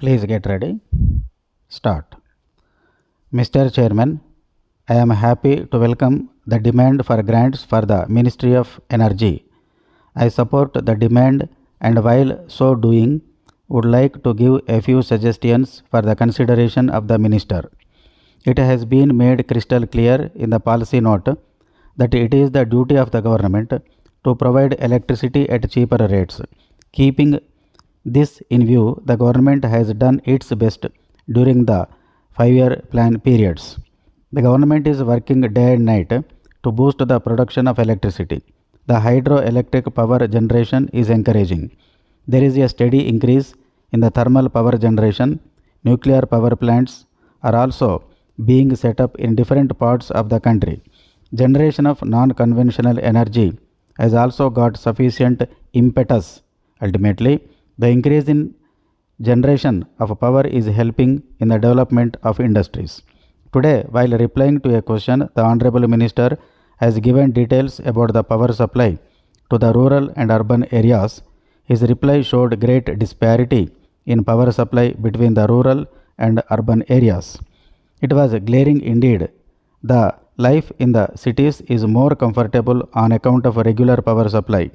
Please get ready. Start. Mr. Chairman, I am happy to welcome the demand for grants for the Ministry of Energy. I support the demand and while so doing, would like to give a few suggestions for the consideration of the Minister. It has been made crystal clear in the policy note that it is the duty of the government to provide electricity at cheaper rates. Keeping this in view, the government has done its best during the 5-year plan periods. The government is working day and night to boost the production of electricity. The hydroelectric power generation is encouraging. There is a steady increase in the thermal power generation. Nuclear power plants are also being set up in different parts of the country. Generation of non-conventional energy has also got sufficient impetus. Ultimately, the increase in generation of power is helping in the development of industries. Today, while replying to a question, the Honorable Minister has given details about the power supply to the rural and urban areas. His reply showed great disparity in power supply between the rural and urban areas. It was glaring indeed. The life in the cities is more comfortable on account of regular power supply.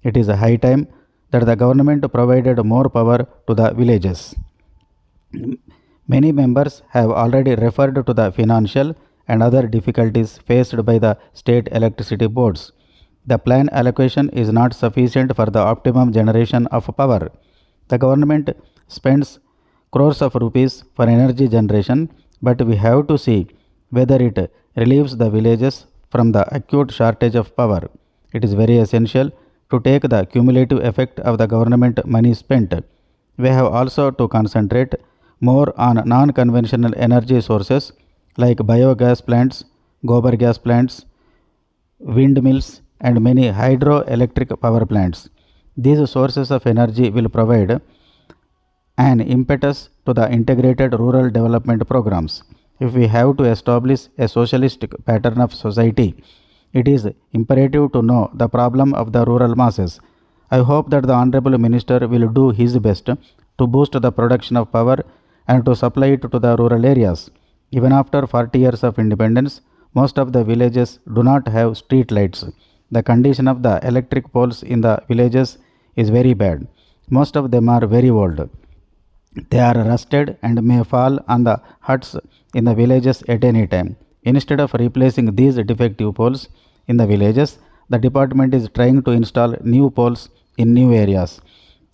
It is high time that the government provided more power to the villages. Many members have already referred to the financial and other difficulties faced by the state electricity boards. The plan allocation is not sufficient for the optimum generation of power. The government spends crores of rupees for energy generation, but we have to see whether it relieves the villages from the acute shortage of power. It is very essential to take the cumulative effect of the government money spent. We have also to concentrate more on non-conventional energy sources like biogas plants, gobar gas plants, windmills and many hydroelectric power plants. These sources of energy will provide an impetus to the integrated rural development programs. If we have to establish a socialistic pattern of society, it is imperative to know the problem of the rural masses. I hope that the Honorable Minister will do his best to boost the production of power and to supply it to the rural areas. Even after 40 years of independence, most of the villages do not have street lights. The condition of the electric poles in the villages is very bad. Most of them are very old. They are rusted and may fall on the huts in the villages at any time. Instead of replacing these defective poles in the villages, the department is trying to install new poles in new areas.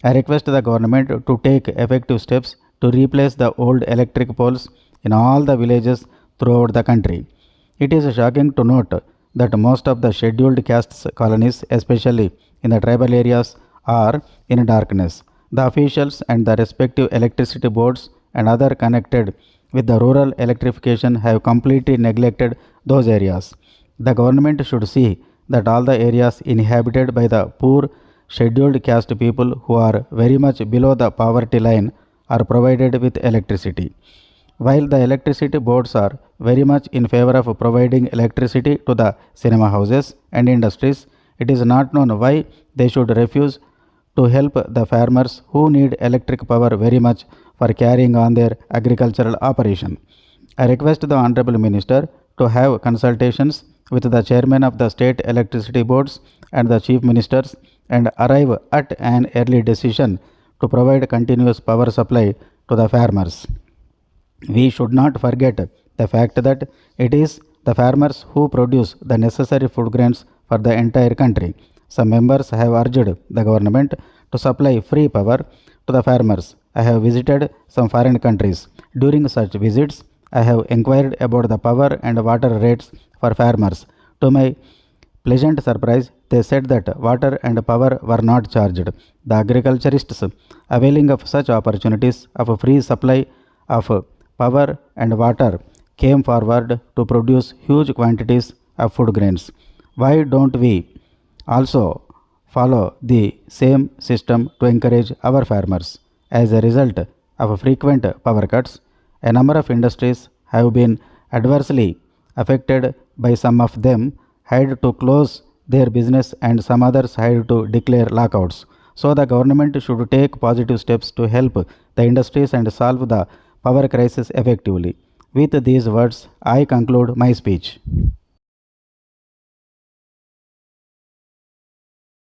I request the government to take effective steps to replace the old electric poles in all the villages throughout the country. It is shocking to note that most of the scheduled castes colonies, especially in the tribal areas, are in darkness. The officials and the respective electricity boards and other connected with the rural electrification have completely neglected those areas. The government should see that all the areas inhabited by the poor scheduled caste people who are very much below the poverty line are provided with electricity. While the electricity boards are very much in favor of providing electricity to the cinema houses and industries, it is not known why they should refuse to help the farmers who need electric power very much for carrying on their agricultural operation. I request the Honorable Minister to have consultations with the chairman of the state electricity boards and the chief ministers and arrive at an early decision to provide continuous power supply to the farmers. We should not forget the fact that it is the farmers who produce the necessary food grains for the entire country. Some members have urged the government to supply free power to the farmers. I have visited some foreign countries. During such visits, I have inquired about the power and water rates for farmers. To my pleasant surprise, they said that water and power were not charged. The agriculturists availing of such opportunities of free supply of power and water came forward to produce huge quantities of food grains. Why don't we also follow the same system to encourage our farmers? As a result of frequent power cuts, a number of industries have been adversely affected. By some of them had to close their business and some others had to declare lockouts. So the government should take positive steps to help the industries and solve the power crisis effectively. With these words, I conclude my speech.